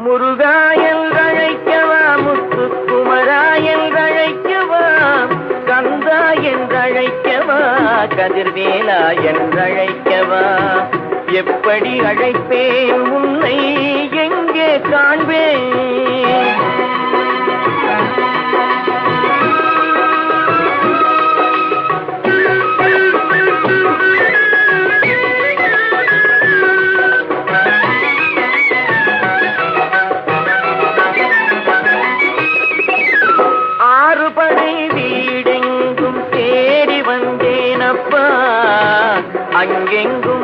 முருகா என்றழைக்கவா, முத்துக்குமரா என்றழைக்கவா, கந்தா என்றழைக்கவா, கதிர்வேலா என்றழைக்கவா, எப்படி அழைப்பேன் உன்னை எங்கே காண்பேன்? ஆறுபடை வீடெங்கும் தேடி வந்தேனப்பா, அங்கெங்கும்